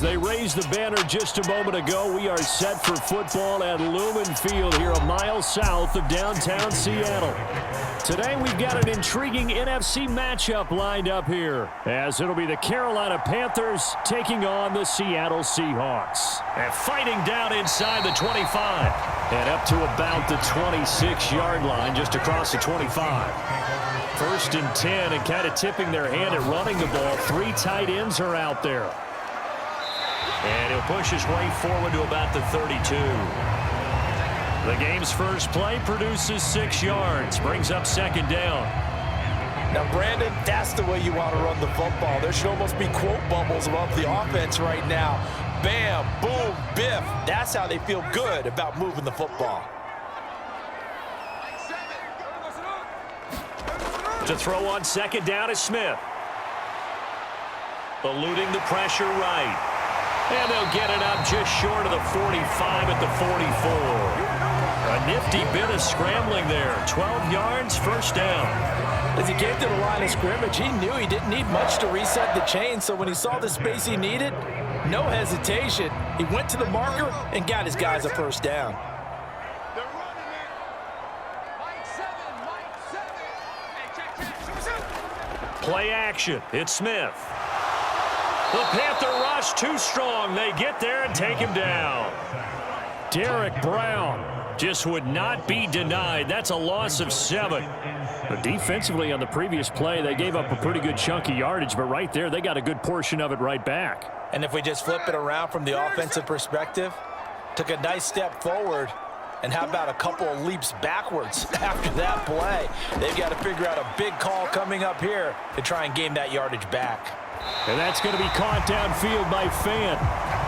As they raised the banner just a moment ago, we are set for football at Lumen Field here a mile south of downtown Seattle. Today we've got an intriguing NFC matchup lined up here, as it'll be the Carolina Panthers taking on the Seattle Seahawks. And fighting down inside the 25 and up to about the 26-yard line, just across the 25. 1st and 10, and kind of tipping their hand at running the ball. 3 tight ends are out there. And he'll push his way forward to about the 32. The game's first play produces 6 yards, brings up 2nd down. Now, Brandon, that's the way you want to run the football. There should almost be quote bubbles above the offense right now. Bam, boom, biff. That's how they feel good about moving the football. To throw on 2nd down is Smith. Eluding the pressure right. And they'll get it up just short of the 45 at the 44. A nifty bit of scrambling there. 12 yards, 1st down. As he came to the line of scrimmage, he knew he didn't need much to reset the chain, so when he saw the space he needed, no hesitation. He went to the marker and got his guys a 1st down. Play action. It's Smith. The Panther rush too strong. They get there and take him down. Derek Brown just would not be denied. That's a loss of 7. But defensively on the previous play, they gave up a pretty good chunk of yardage, but right there they got a good portion of it right back. And if we just flip it around from the offensive perspective, took a nice step forward, and how about a couple of leaps backwards after that play? They've got to figure out a big call coming up here to try and gain that yardage back. And that's going to be caught downfield by Fan.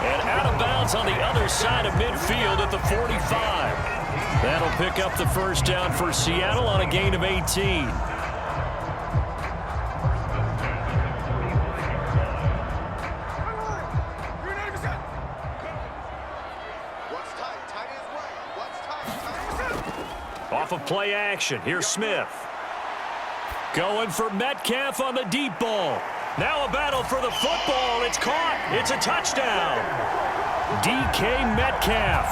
And out of bounds on the other side of midfield at the 45. That'll pick up the 1st down for Seattle on a gain of 18. Off of play action, here's Smith. Going for Metcalf on the deep ball. Now a battle for the football. It's caught. It's a touchdown. DK Metcalf,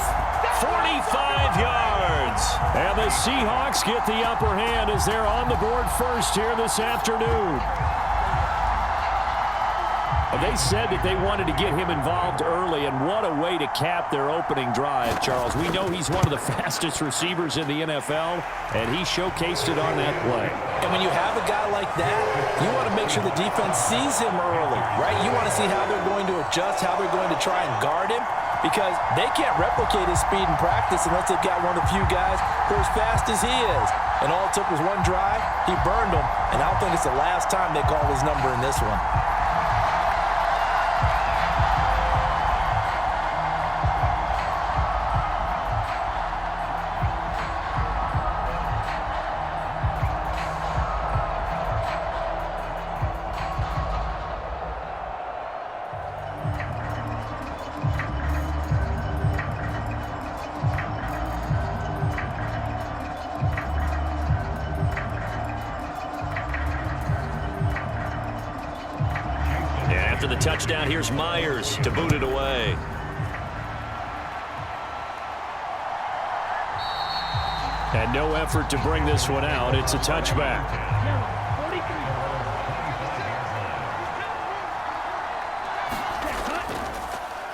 45 yards. And the Seahawks get the upper hand as they're on the board first here this afternoon. They said that they wanted to get him involved early, and what a way to cap their opening drive, Charles. We know he's one of the fastest receivers in the NFL, and he showcased it on that play. And when you have a guy like that, you want to make sure the defense sees him early, right? You want to see how they're going to adjust, how they're going to try and guard him, because they can't replicate his speed in practice unless they've got one of the few guys who are as fast as he is. And all it took was one drive. He burned them, and I don't think it's the last time they call his number in this one. After the touchdown, here's Myers to boot it away. And no effort to bring this one out. It's a touchback.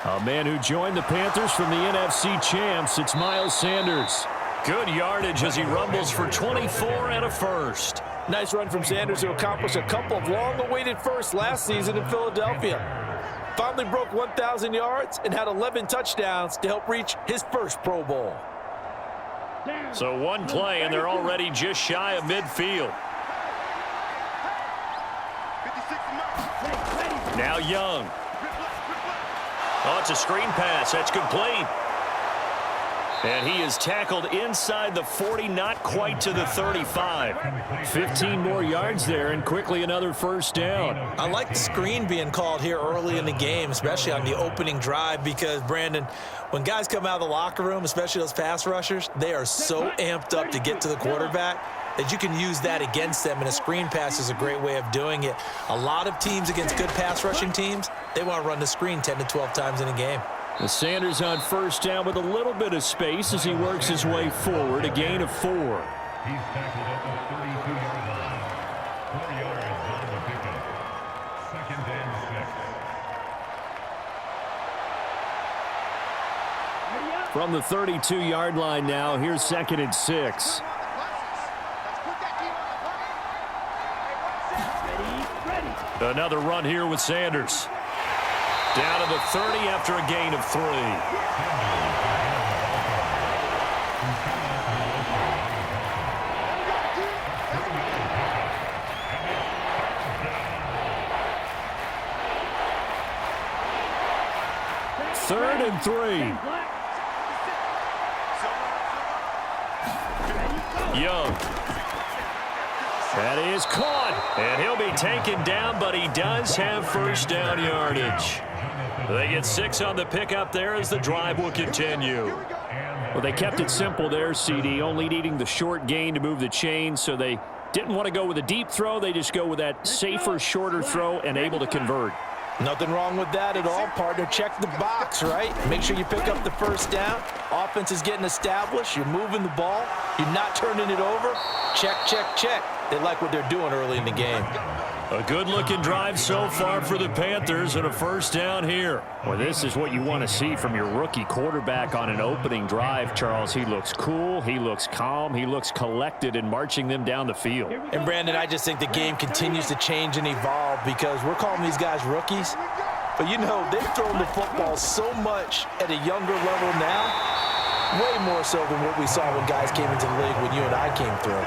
A man who joined the Panthers from the NFC champs, it's Miles Sanders. Good yardage as he rumbles for 24 and a 1st. Nice run from Sanders, who accomplished a couple of long-awaited firsts last season in Philadelphia. Finally broke 1,000 yards and had 11 touchdowns to help reach his first Pro Bowl. So one play, and they're already just shy of midfield. Now Young. Oh, it's a screen pass. That's complete. And he is tackled inside the 40, not quite to the 35. 15 more yards there, and quickly another 1st down. I like the screen being called here early in the game, especially on the opening drive, because, Brandon, when guys come out of the locker room, especially those pass rushers, they are so amped up to get to the quarterback. that you can use that against them, and a screen pass is a great way of doing it. A lot of teams against good pass rushing teams, they want to run the screen 10 to 12 times in a game. The Sanders on first down with a little bit of space as he works his way forward, a gain of 4. He's tackled at the 32-yard line. 4 yards on the pickup. 2nd and 6. From the 32-yard line now, here's 2nd and 6. Another run here with Sanders. Down to the 30 after a gain of 3. Third and 3. Young. That is caught, and he'll be taken down, but he does have first down yardage. They get 6 on the pickup there as the drive will continue. Well, they kept it simple there, CD, only needing the short gain to move the chain, so they didn't want to go with a deep throw. They just go with that safer, shorter throw and able to convert. Nothing wrong with that at all, partner. Check the box, right? Make sure you pick up the first down. Offense is getting established. You're moving the ball. You're not turning it over. Check, check, check. They like what they're doing early in the game. A good-looking drive so far for the Panthers and a first down here. Well, this is what you want to see from your rookie quarterback on an opening drive, Charles. He looks cool. He looks calm. He looks collected in marching them down the field. And, Brandon, I just think the game continues to change and evolve because we're calling these guys rookies. But, you know, they've thrown the football so much at a younger level now, way more so than what we saw when guys came into the league when you and I came through.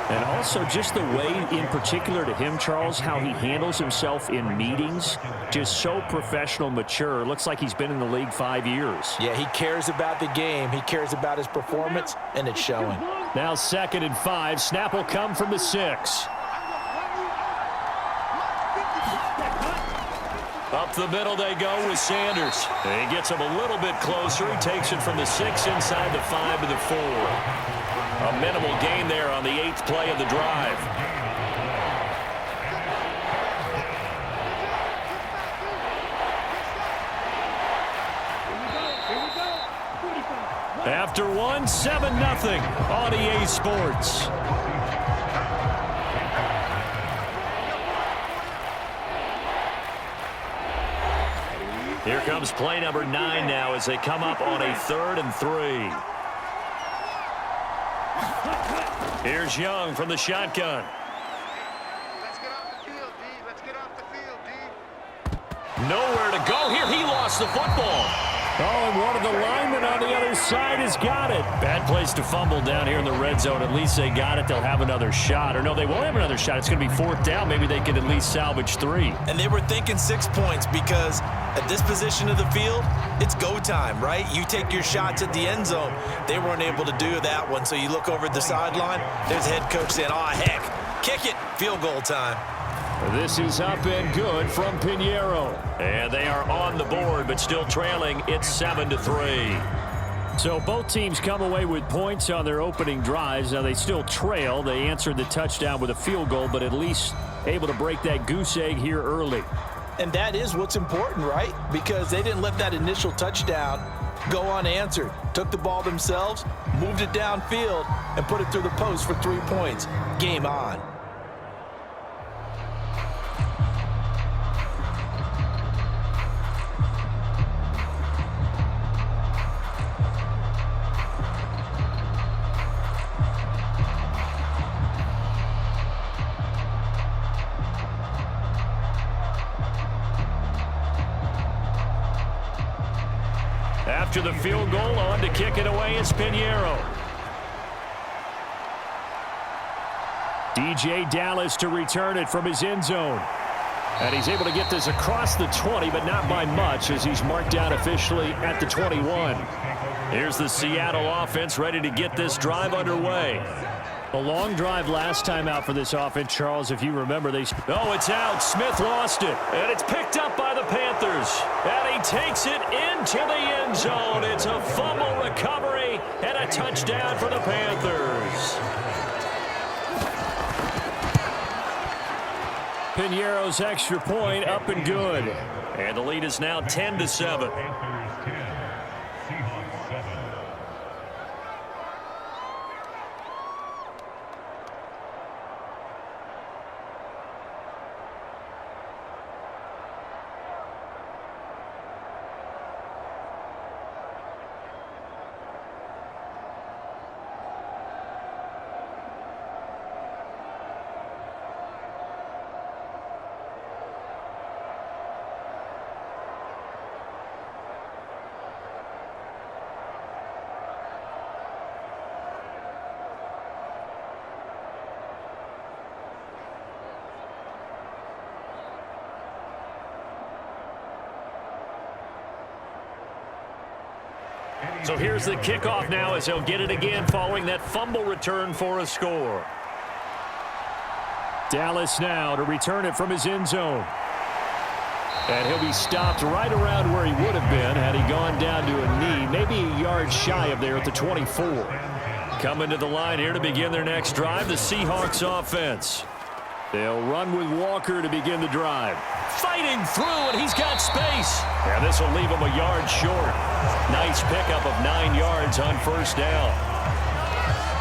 And also just the way, in particular to him, Charles, how he handles himself in meetings, just so professional, mature. Looks like he's been in the league 5 years. Yeah, he cares about the game. He cares about his performance, and it's showing. Now 2nd and 5. Snap will come from the 6. Up the middle they go with Sanders. He gets him a little bit closer. He takes it from the 6 inside the 5 to the 4. A minimal gain there on the 8th play of the drive. After 1, 7-0 on EA Sports. Here comes play number 9 now as they come up on a 3rd and 3. Here's Young from the shotgun. Let's get off the field, D. Let's get off the field, D. Nowhere to go here. He lost the football. Oh, and one of the linemen on the other side has got it. Bad place to fumble down here in the red zone. At least they got it. They'll have another shot. Or no, they won't have another shot. It's going to be 4th down. Maybe they could at least salvage 3. And they were thinking 6 points because at this position of the field, it's go time, right? You take your shots at the end zone. They weren't able to do that one. So you look over at the sideline. There's the head coach saying, oh, heck, kick it. Field goal time. This is up and good from Pinheiro. And they are on the board, but still trailing. It's 7-3. So both teams come away with points on their opening drives. Now they still trail. They answered the touchdown with a field goal, but at least able to break that goose egg here early. And that is what's important, right? Because they didn't let that initial touchdown go unanswered. Took the ball themselves, moved it downfield, and put it through the post for 3 points. Game on. After the field goal, on to kick it away is Pinheiro. DJ Dallas to return it from his end zone. And he's able to get this across the 20, but not by much as he's marked down officially at the 21. Here's the Seattle offense ready to get this drive underway. A long drive last time out for this offense, Charles, if you remember. Oh, it's out. Smith lost it. And it's picked up by the Panthers. And he takes it into the end zone. It's a fumble recovery and a touchdown for the Panthers. Piñeiro's extra point up and good. And the lead is now 10-7. Panthers 10, Seahawks 7. So here's the kickoff now as he'll get it again following that fumble return for a score. Dallas now to return it from his end zone. And he'll be stopped right around where he would have been had he gone down to a knee, maybe a yard shy of there at the 24. Coming to the line here to begin their next drive, the Seahawks offense. They'll run with Walker to begin the drive. Fighting through, and he's got space. And this will leave him a yard short. Nice pickup of 9 yards on first down.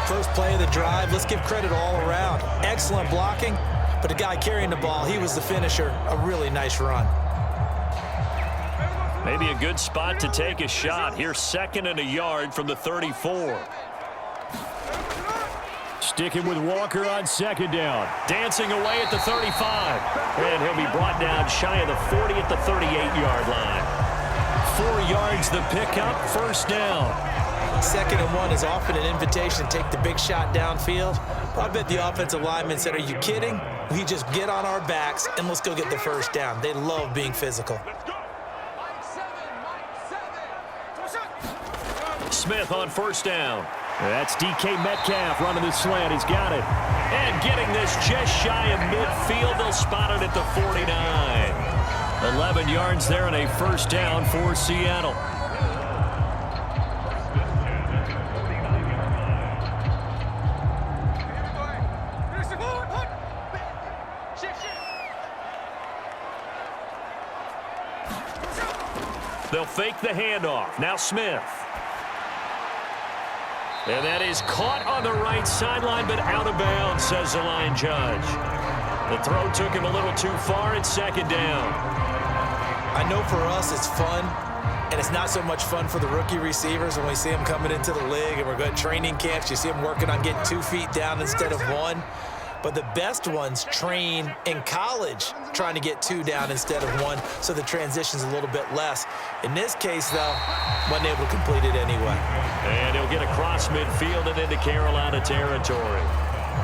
First play of the drive, let's give credit all around. Excellent blocking, but the guy carrying the ball, he was the finisher. A really nice run. Maybe a good spot to take a shot. Here's 2nd and a yard from the 34. Sticking with Walker on 2nd down. Dancing away at the 35. And he'll be brought down shy of the 40 at the 38-yard line. 4 yards the pickup, first down. 2nd and 1 is often an invitation to take the big shot downfield. I bet the offensive lineman said, are you kidding? We just get on our backs and let's go get the first down. They love being physical. Smith on first down. That's DK Metcalf running the slant. He's got it. And getting this just shy of midfield. They'll spot it at the 49. 11 yards there and a first down for Seattle. They'll fake the handoff. Now Smith. And that is caught on the right sideline, but out of bounds, says the line judge. The throw took him a little too far. It's 2nd down. I know for us it's fun, and it's not so much fun for the rookie receivers when we see them coming into the league and we're going to training camps. You see them working on getting 2 feet down instead of 1. But the best ones train in college trying to get 2 down instead of 1, so the transition's a little bit less. In this case, though, wasn't able to complete it anyway. And he'll get across midfield and into Carolina territory.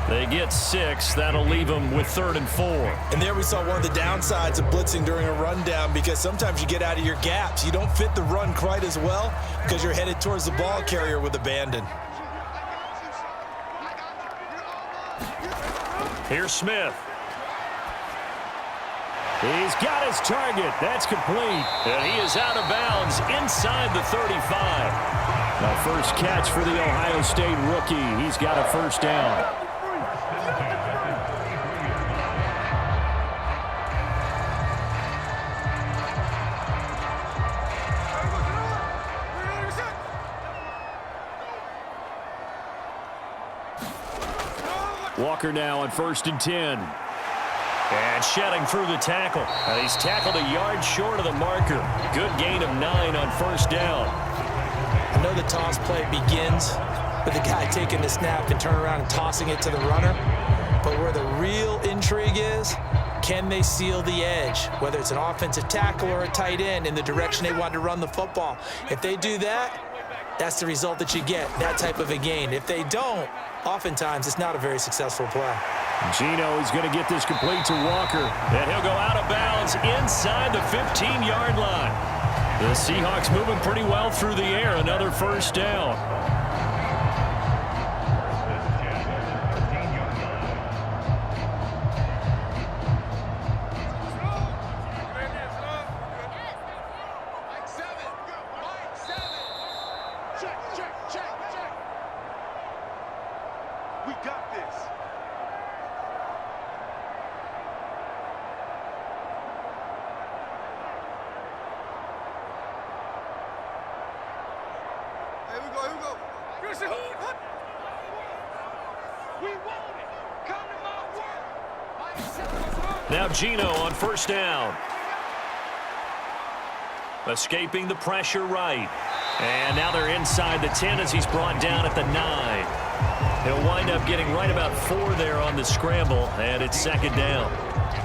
They get 6. That'll leave them with 3rd and 4. And there we saw one of the downsides of blitzing during a rundown, because sometimes you get out of your gaps. You don't fit the run quite as well because you're headed towards the ball carrier with abandon. Here's Smith. He's got his target. That's complete. And he is out of bounds inside the 35. The first catch for the Ohio State rookie. He's got a first down. Walker now on 1st and 10. And shedding through the tackle. And he's tackled a yard short of the marker. Good gain of 9 on first down. I know the toss play begins with the guy taking the snap and turn around and tossing it to the runner. But where the real intrigue is, can they seal the edge, whether it's an offensive tackle or a tight end, in the direction they want to run the football? If they do that, that's the result that you get, that type of a gain. If they don't, oftentimes it's not a very successful play. Gino is going to get this complete to Walker. And he'll go out of bounds inside the 15-yard line. The Seahawks moving pretty well through the air. Another first down. Now Gino on first down. Escaping the pressure right. And now they're inside the 10 as he's brought down at the 9. He'll wind up getting right about 4 there on the scramble, and it's second down.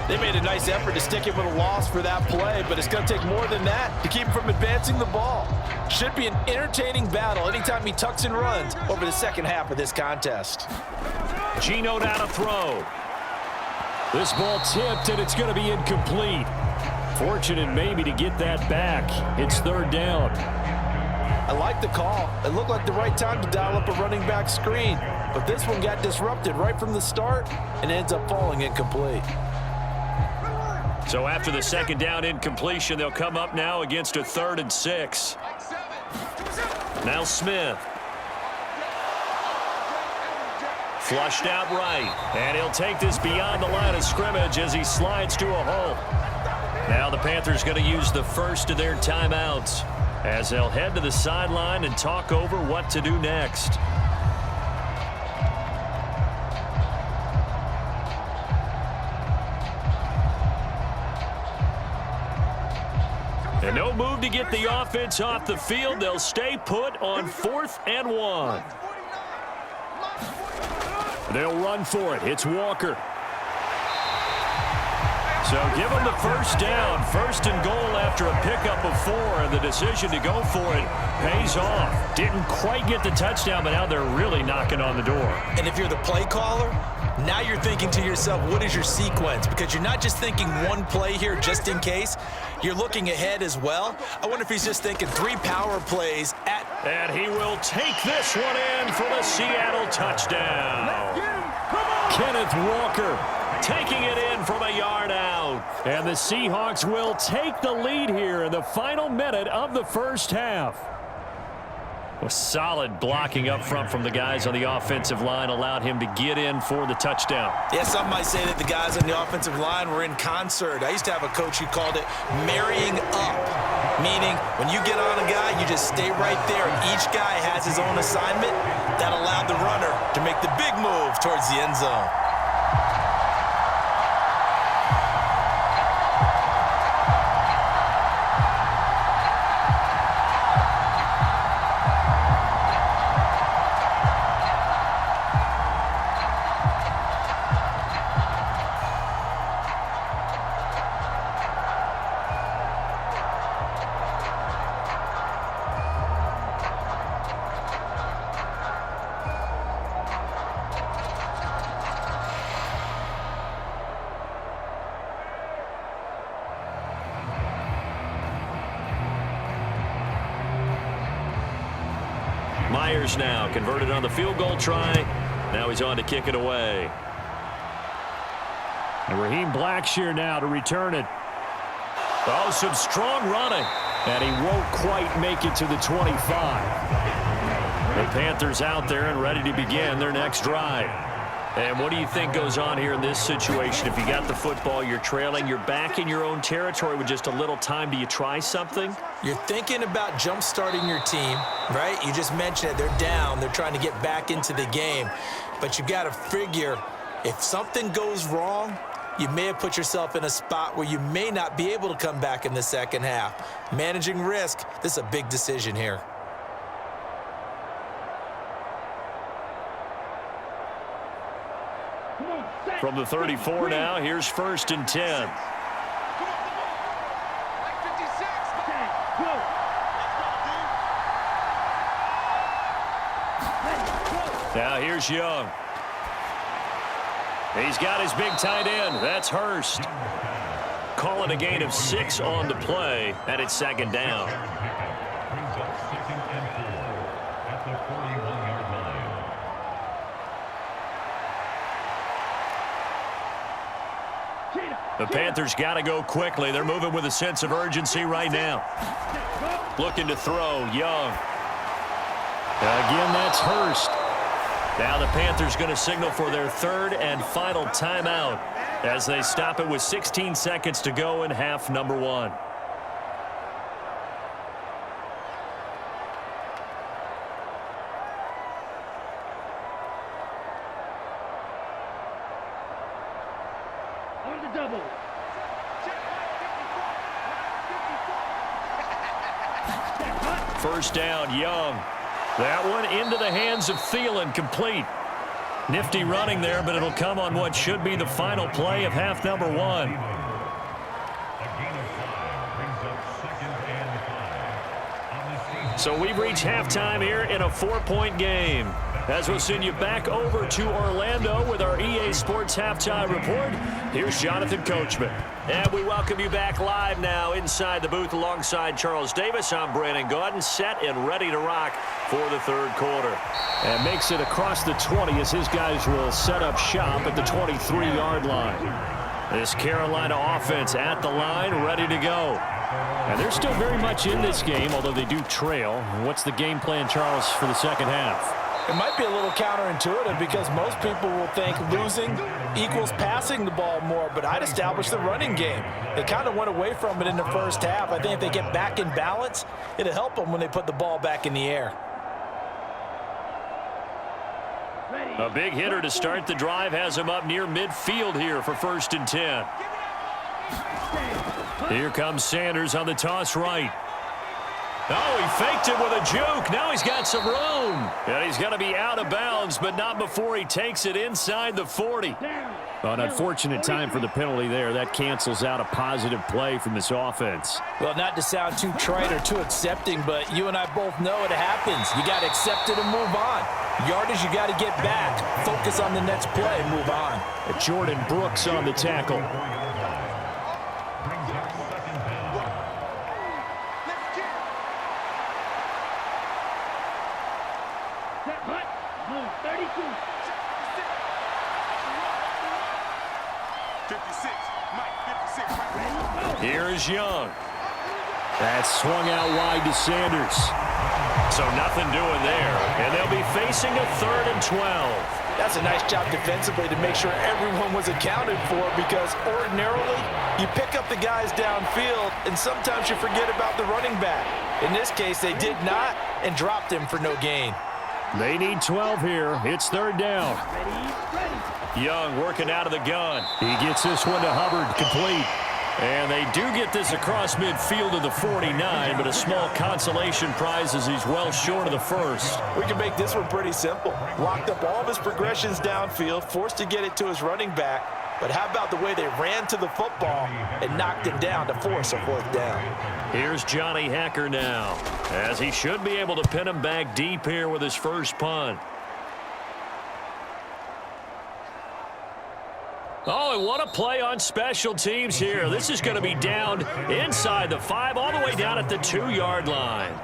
They made a nice effort to stick him with a loss for that play, but it's going to take more than that to keep him from advancing the ball. Should be an entertaining battle anytime he tucks and runs over the second half of this contest. Gino down to throw. This ball tipped, and it's going to be incomplete. Fortunate maybe to get that back. It's third down. I like the call. It looked like the right time to dial up a running back screen, but this one got disrupted right from the start and ends up falling incomplete. So after the second down incompletion, they'll come up now against a 3rd and 6. Now Smith. Flushed out right, and he'll take this beyond the line of scrimmage as he slides to a hole. Now the Panthers going to use the first of their timeouts as they'll head to the sideline and talk over what to do next. And no move to get the offense off the field. They'll stay put on 4th and 1. They'll run for it. It's Walker. So give them the first down. 1st and goal after a pickup of 4, and the decision to go for it pays off. Didn't quite get the touchdown, but now they're really knocking on the door. And if you're the play caller, now you're thinking to yourself, what is your sequence? Because you're not just thinking one play here just in case. You're looking ahead as well. I wonder if he's just thinking 3 power plays at... And he will take this one in for the Seattle touchdown. Kenneth Walker taking it in from a yard out. And the Seahawks will take the lead here in the final minute of the first half. A solid blocking up front from the guys on the offensive line allowed him to get in for the touchdown. Yeah, some might say that the guys on the offensive line were in concert. I used to have a coach who called it marrying up, meaning when you get on a guy, you just stay right there, and each guy has his own assignment. That allowed the runner to make the big move towards the end zone. Myers now converted on the field goal try. Now he's on to kick it away. And Raheem Blackshear now to return it. Oh, some strong running. And he won't quite make it to the 25. The Panthers out there and ready to begin their next drive. And what do you think goes on here in this situation? If you got the football, you're trailing, you're back in your own territory with just a little time. Do you try something? You're thinking about jump-starting your team, right? You just mentioned it. They're down. They're trying to get back into the game. But you've got to figure if something goes wrong, you may have put yourself in a spot where you may not be able to come back in the second half. Managing risk, this is a big decision here. From the 34 now, here's 1st and 10. Now here's Young. He's got his big tight end. That's Hurst. Call it a gain of 6 on the play, and it's second down. Brings up 2nd and 4 at the 41-yard line. The Panthers got to go quickly. They're moving with a sense of urgency right now. Looking to throw, Young. Again, that's Hurst. Now the Panthers going to signal for their 3rd and final timeout as they stop it with 16 seconds to go in half number 1. – First down, Young. That one into the hands of Thielen, complete. Nifty running there, but it'll come on what should be the final play of half number 1. A gain of 5 brings up 2nd and 5 on the Seahawks. So we've reached halftime here in a 4-point game. As we'll send you back over to Orlando with our EA Sports Halftime Report, here's Jonathan Coachman. And we welcome you back live now inside the booth alongside Charles Davis. I'm Brandon Gaudin, set and ready to rock for the third quarter. And makes it across the 20 as his guys will set up shop at the 23-yard line. This Carolina offense at the line, ready to go. And they're still very much in this game, although they do trail. What's the game plan, Charles, for the second half? It might be a little counterintuitive because most people will think losing equals passing the ball more, but I'd establish the running game. They kind of went away from it in the first half. I think if they get back in balance, it'll help them when they put the ball back in the air. A big hitter to start the drive has him up near midfield here for 1st and 10. Here comes Sanders on the toss right. Oh, he faked it with a juke. Now he's got some room. And he's going to be out of bounds, but not before he takes it inside the 40. An unfortunate time for the penalty there. That cancels out a positive play from this offense. Well, not to sound too trite or too accepting, but you and I both know it happens. You got to accept it and move on. Yardage, you got to get back. Focus on the next play and move on. Jordan Brooks on the tackle. Brings up 2nd down. Let's get it. 56, Mike, 56, Mike. Here's Young. That's swung out wide to Sanders. So nothing doing there. And they'll be facing a 3rd and 12. That's a nice job defensively to make sure everyone was accounted for, because ordinarily you pick up the guys downfield and sometimes you forget about the running back. In this case, they did not and dropped him for no gain. They need 12 here. It's 3rd down. Young working out of the gun. He gets this one to Hubbard, complete. And they do get this across midfield to the 49, but a small consolation prize as he's well short of the 1st. We can make this one pretty simple. Locked up all of his progressions downfield, forced to get it to his running back. But how about the way they ran to the football and knocked him down to force a 4th down? Here's Johnny Hacker now, as he should be able to pin him back deep here with his first punt. Oh, and what a play on special teams here. This is going to be down inside the 5, all the way down at the 2-yard line.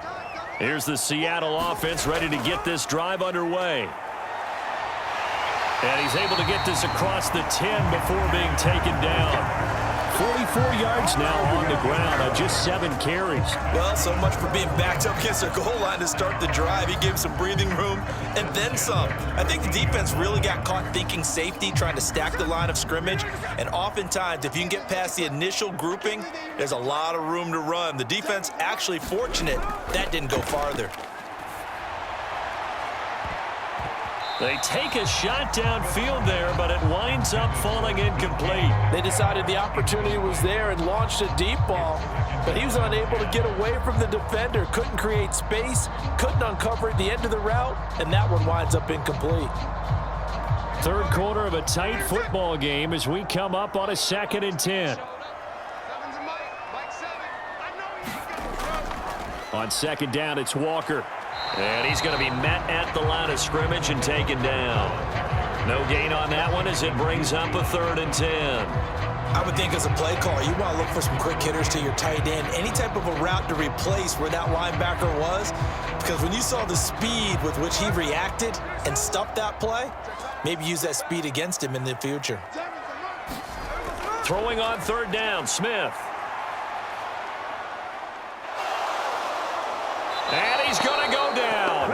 Here's the Seattle offense ready to get this drive underway. And he's able to get this across the 10 before being taken down. 44 yards now on the ground on just 7 carries. Well, so much for being backed up against their goal line to start the drive. He gave some breathing room and then some. I think the defense really got caught thinking safety, trying to stack the line of scrimmage. And oftentimes, if you can get past the initial grouping, there's a lot of room to run. The defense actually fortunate that didn't go farther. They take a shot downfield there, but it winds up falling incomplete. They decided the opportunity was there and launched a deep ball, but he was unable to get away from the defender, couldn't create space, couldn't uncover at the end of the route, and that one winds up incomplete. 3rd quarter of a tight football game as we come up on a 2nd and 10. 7's a Mike. Mike 7. I know he ain't got On 2nd down, it's Walker. And he's going to be met at the line of scrimmage and taken down. No gain on that one as it brings up a 3rd and 10. I would think as a play caller, you want to look for some quick hitters to your tight end, any type of a route to replace where that linebacker was, because when you saw the speed with which he reacted and stuffed that play, maybe use that speed against him in the future. Throwing on 3rd down, Smith. And he's going to go down.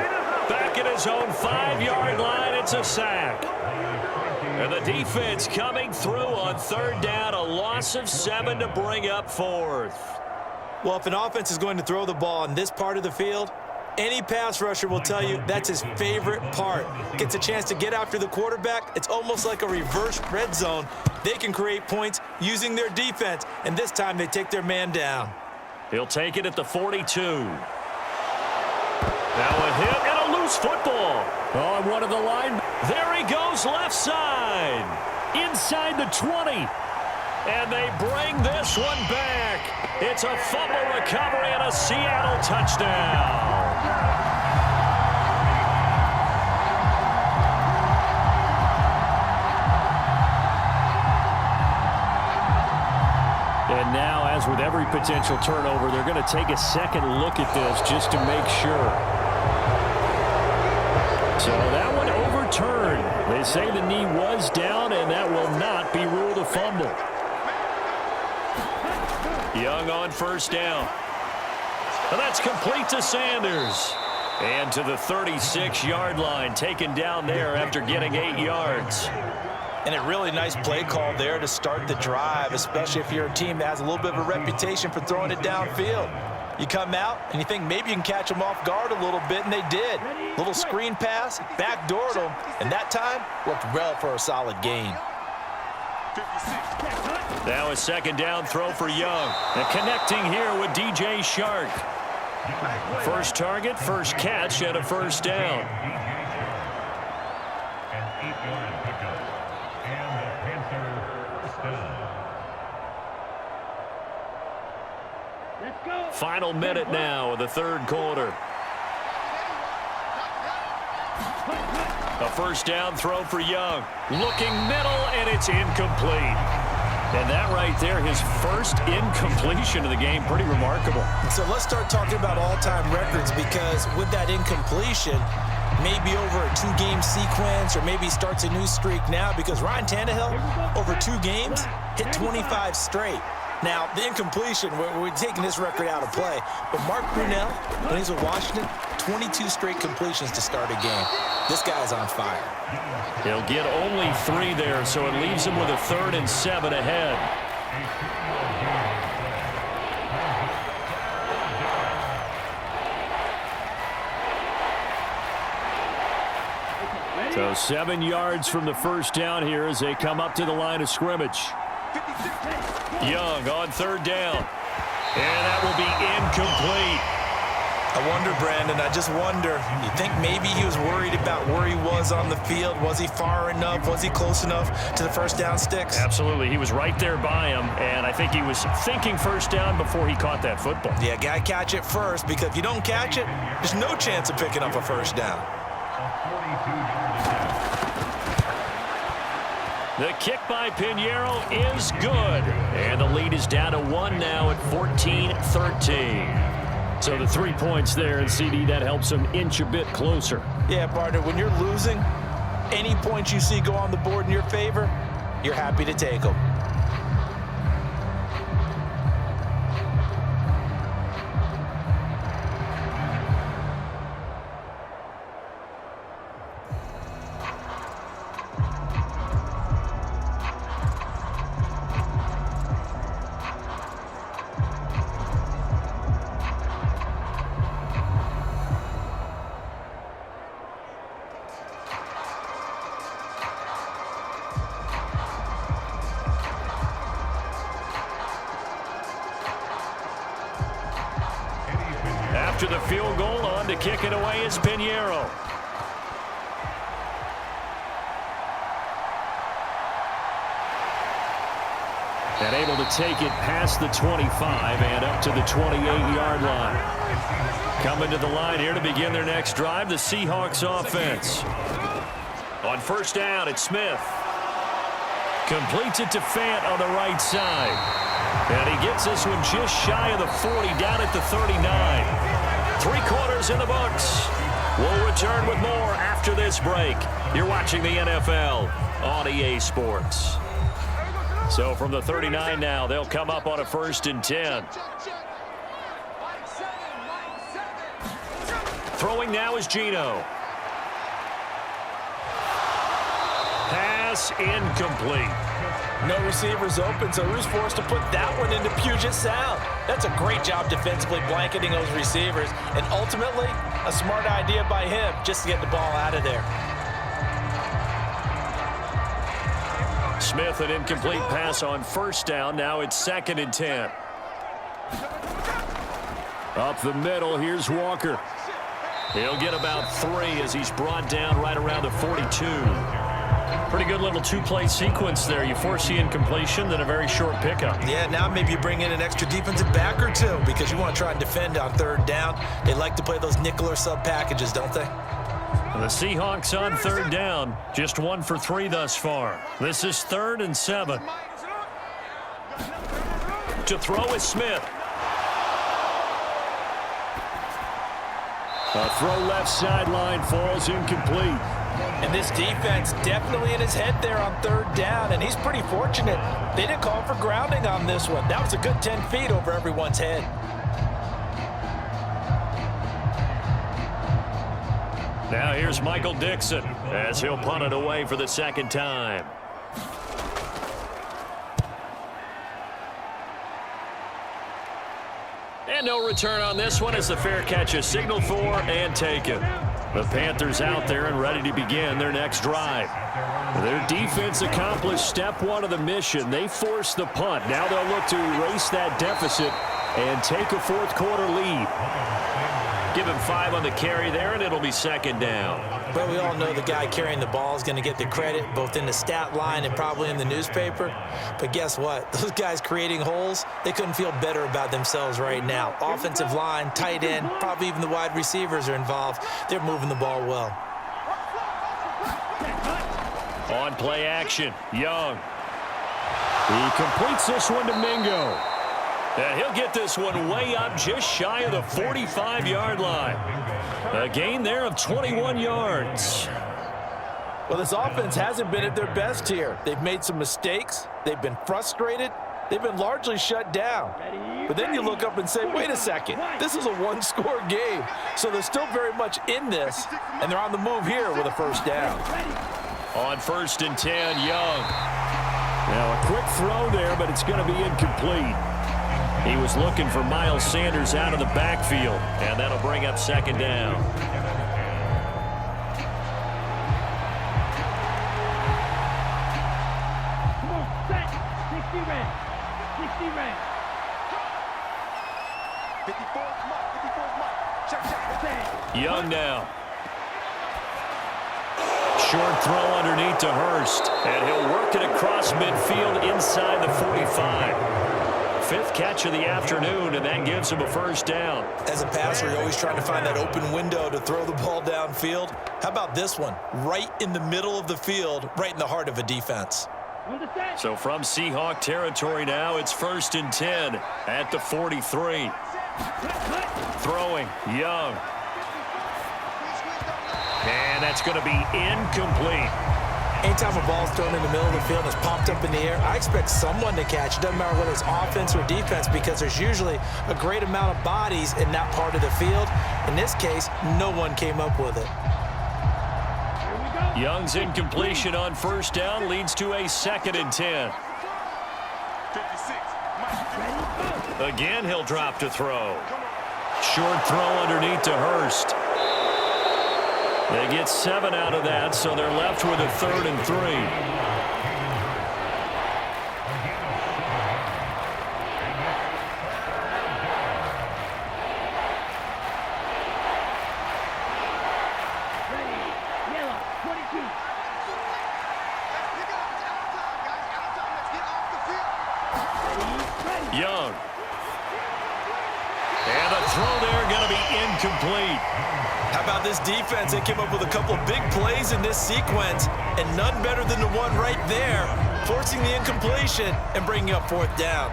Back at his own 5-yard line, it's a sack. And the defense coming through on 3rd down, a loss of 7 to bring up 4th. Well, if an offense is going to throw the ball in this part of the field, Any pass rusher will tell you that's his favorite part. Gets a chance to get after the quarterback. It's almost like a reverse red zone. They can create points using their defense, and this time they take their man down. He'll take it at the 42. Now a hit and a loose football. On one of the line. There he goes left side. Inside the 20. And they bring this one back. It's a fumble recovery and a Seattle touchdown. And now, as with every potential turnover, they're going to take a second look at this just to make sure. So that one overturned. They say the knee was down, and that will not be ruled a fumble. Young on first down. And that's complete to Sanders. And to the 36-yard line, taken down there after getting 8 yards. And a really nice play call there to start the drive, especially if you're a team that has a little bit of a reputation for throwing it downfield. You come out and you think maybe you can catch them off guard a little bit, and they did. Little screen pass, backdoored them, and that time worked well for a solid gain. Now a second down throw for Young. And connecting here with DJ Shark. First target, first catch, and a first down. An 8-yard pickup. And the Panthers first down. Final minute now of the third quarter. A first down throw for Young. Looking middle, and it's incomplete. And that right there, his first incompletion of the game, pretty remarkable. So let's start talking about all-time records, because with that incompletion, maybe over a 2-game sequence, or maybe starts a new streak now, because Ryan Tannehill, over 2 games, hit 25 straight. Now, the incompletion, we're taking this record out of play, but Mark Brunell, when he's with Washington, 22 straight completions to start a game. This guy's on fire. He'll get only 3 there, so it leaves him with a 3rd and 7 ahead. So 7 yards from the first down here as they come up to the line of scrimmage. Young on third down. And that will be incomplete. I wonder, Brandon, I just wonder, you think maybe he was worried about where he was on the field? Was he far enough? Was he close enough to the first down sticks? Absolutely. He was right there by him, and I think he was thinking first down before he caught that football. Yeah, got to catch it first, because if you don't catch it, there's no chance of picking up a first down. The kick by Pinheiro is good, and the lead is down to 1 now at 14-13. So the 3 points there, and CD, that helps him inch a bit closer. Yeah, partner, when you're losing, any points you see go on the board in your favor, you're happy to take them. After the field goal, on to kick it away is Pinheiro. And able to take it past the 25 and up to the 28-yard line. Coming to the line here to begin their next drive, the Seahawks offense. On first down, it's Smith. Completes it to Fant on the right side. And he gets this one just shy of the 40, down at the 39. 3 quarters in the books. We'll return with more after this break. You're watching the NFL on EA Sports. So from the 39 now, they'll come up on a 1st and 10. Throwing now is Geno. Pass incomplete. No receivers open, so who's forced to put that one into Puget Sound? That's a great job defensively blanketing those receivers. And ultimately, a smart idea by him just to get the ball out of there. Smith, an incomplete pass on first down. Now it's 2nd and 10. Up the middle, here's Walker. He'll get about 3 as he's brought down right around the 42. Pretty good little two-play sequence there. You force the incompletion, then a very short pickup. Yeah, now maybe you bring in an extra defensive back or two because you want to try and defend on 3rd down. They like to play those nickel or sub packages, don't they? The Seahawks on 3rd down. Just 1 for 3 thus far. This is 3rd and 7. To throw is Smith. A throw left sideline falls incomplete. And this defense definitely in his head there on 3rd down, and he's pretty fortunate. They didn't call for grounding on this one. That was a good 10 feet over everyone's head. Now here's Michael Dixon as he'll punt it away for the 2nd time. And no return on this one as the fair catch is signaled for and taken. The Panthers out there and ready to begin their next drive. Their defense accomplished step 1 of the mission. They forced the punt. Now they'll look to erase that deficit and take a 4th quarter lead. Give him 5 on the carry there, and it'll be 2nd down. But we all know the guy carrying the ball is going to get the credit, both in the stat line and probably in the newspaper. But guess what? Those guys creating holes, they couldn't feel better about themselves right now. Offensive line, tight end, probably even the wide receivers are involved. They're moving the ball well. On play action, Young. He completes this one to Mingo. And he'll get this one way up just shy of the 45-yard line. A gain there of 21 yards. Well, this offense hasn't been at their best here. They've made some mistakes. They've been frustrated. They've been largely shut down. But then you look up and say, wait a second, this is a 1-score game. So they're still very much in this, and they're on the move here with a 1st down. On 1st and 10, Young. Now a quick throw there, but it's going to be incomplete. He was looking for Miles Sanders out of the backfield, and that'll bring up 2nd down. Come on, set. 60 red. 60 red. 54, mark, 54, mark. Check. Young now. Short throw underneath to Hurst, and he'll work it across midfield inside the 45. 5th catch of the afternoon, and that gives him a 1st down. As a passer, you're always trying to find that open window to throw the ball downfield. How about this one? Right in the middle of the field, right in the heart of a defense. So from Seahawk territory now, it's 1st and 10 at the 43. Throwing, Young. And that's going to be incomplete. Anytime a ball's thrown in the middle of the field and is popped up in the air, I expect someone to catch. It doesn't matter whether it's offense or defense because there's usually a great amount of bodies in that part of the field. In this case, no one came up with it. Young's incompletion on 1st down leads to a 2nd and 10. 56. Again, he'll drop to throw. Short throw underneath to Hurst. They get 7 out of that, so they're left with a 3rd and 3. Yellow, 22. Young. And the throw there going to be incomplete. How about this defense? They came up with a couple of big plays in this sequence, and none better than the one right there, forcing the incompletion and bringing up 4th down.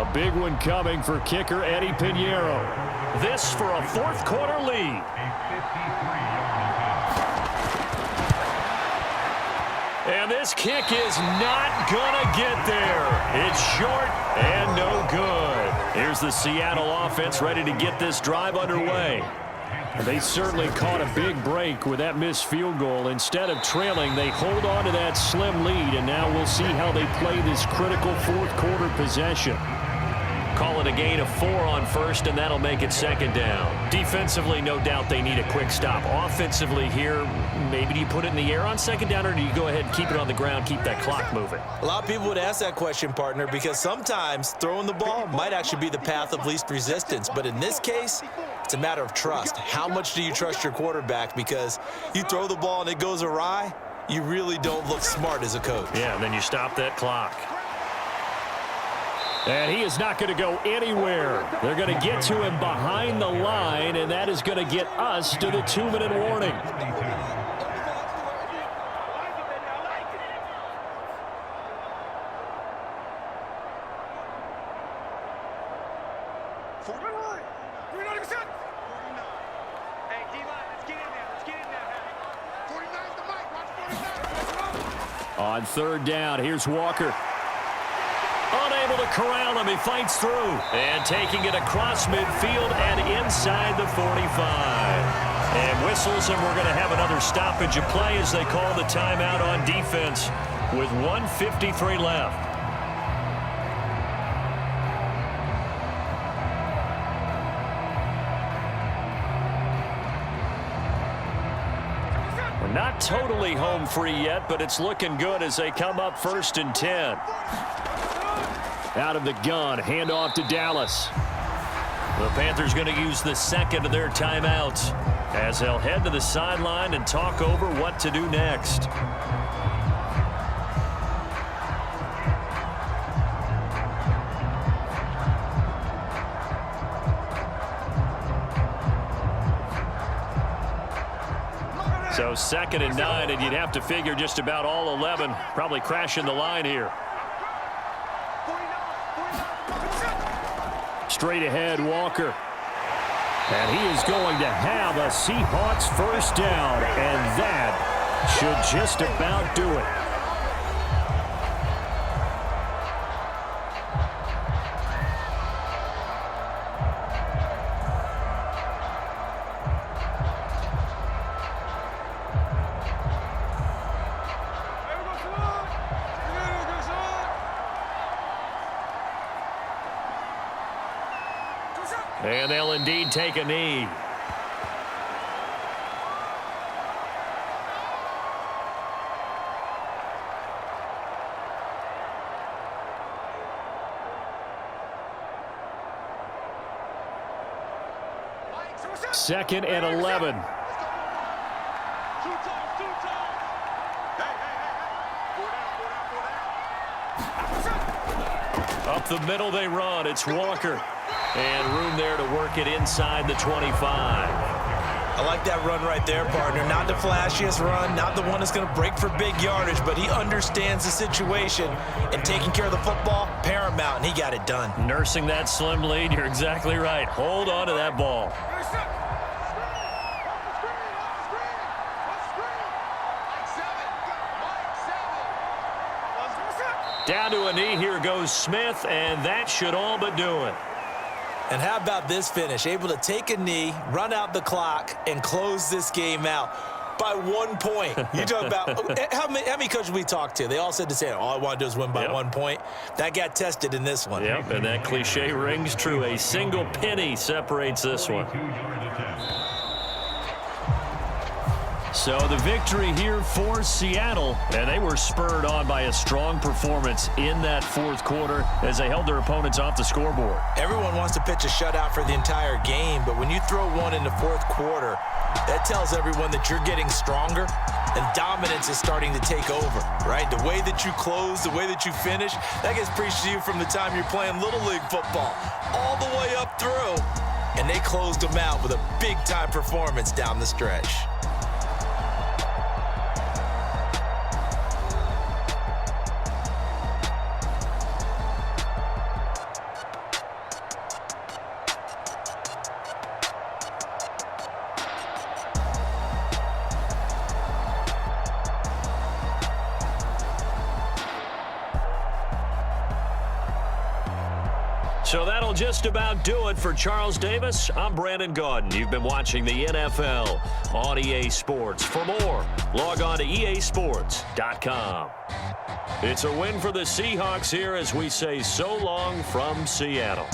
A big one coming for kicker Eddie Pinheiro. This for a 4th quarter lead. And this kick is not gonna get there. It's short and no good. Here's the Seattle offense ready to get this drive underway. They certainly caught a big break with that missed field goal. Instead of trailing, they hold on to that slim lead, and now we'll see how they play this critical fourth quarter possession. Call it a gain of 4 on first, and that'll make it second down. Defensively, no doubt they need a quick stop. Offensively here, maybe do you put it in the air on second down, or do you go ahead and keep it on the ground, keep that clock moving? A lot of people would ask that question, partner, because sometimes throwing the ball might actually be the path of least resistance. But in this case, it's a matter of trust. How much do you trust your quarterback? Because you throw the ball and it goes awry, you really don't look smart as a coach. Yeah, and then you stop that clock. And he is not going to go anywhere. They're going to get to him behind the line, and that is going to get us to the 2-minute warning. On third down, here's Walker. Unable to corral him. He fights through. And taking it across midfield and inside the 45. And whistles, and we're going to have another stoppage of play as they call the timeout on defense with 1:53 left. We're not totally home free yet, but it's looking good as they come up 1st and 10. Out of the gun, handoff to Dallas. The Panthers going to use the second of their timeouts as they'll head to the sideline and talk over what to do next. So 2nd and 9, and you'd have to figure just about all 11 probably crashing the line here. Straight ahead, Walker. And he is going to have a Seahawks first down, and that should just about do it. And they'll indeed take a knee. Second and 11. Up the middle they run. It's Walker. And room there to work it inside the 25. I like that run right there, partner. Not the flashiest run, not the one that's going to break for big yardage, but he understands the situation, and taking care of the football, paramount, and he got it done. Nursing that slim lead, you're exactly right. Hold on to that ball. Down to a knee, here goes Smith, and that should all but do it. And how about this finish? Able to take a knee, run out the clock, and close this game out by 1 point. You talk about how many coaches we talked to? They all said the same. All I want to do is win by 1 point. That got tested in this one. Yep, and that cliche rings true. A single penny separates this one. So the victory here for Seattle, and they were spurred on by a strong performance in that fourth quarter as they held their opponents off the scoreboard. Everyone wants to pitch a shutout for the entire game, but when you throw one in the fourth quarter, that tells everyone that you're getting stronger and dominance is starting to take over, right? The way that you close, the way that you finish, that gets preached to you from the time you're playing Little League football all the way up through, and they closed them out with a big-time performance down the stretch. So that'll just about do it for Charles Davis. I'm Brandon Gaudin. You've been watching the NFL on EA Sports. For more, log on to easports.com. It's a win for the Seahawks here as we say so long from Seattle.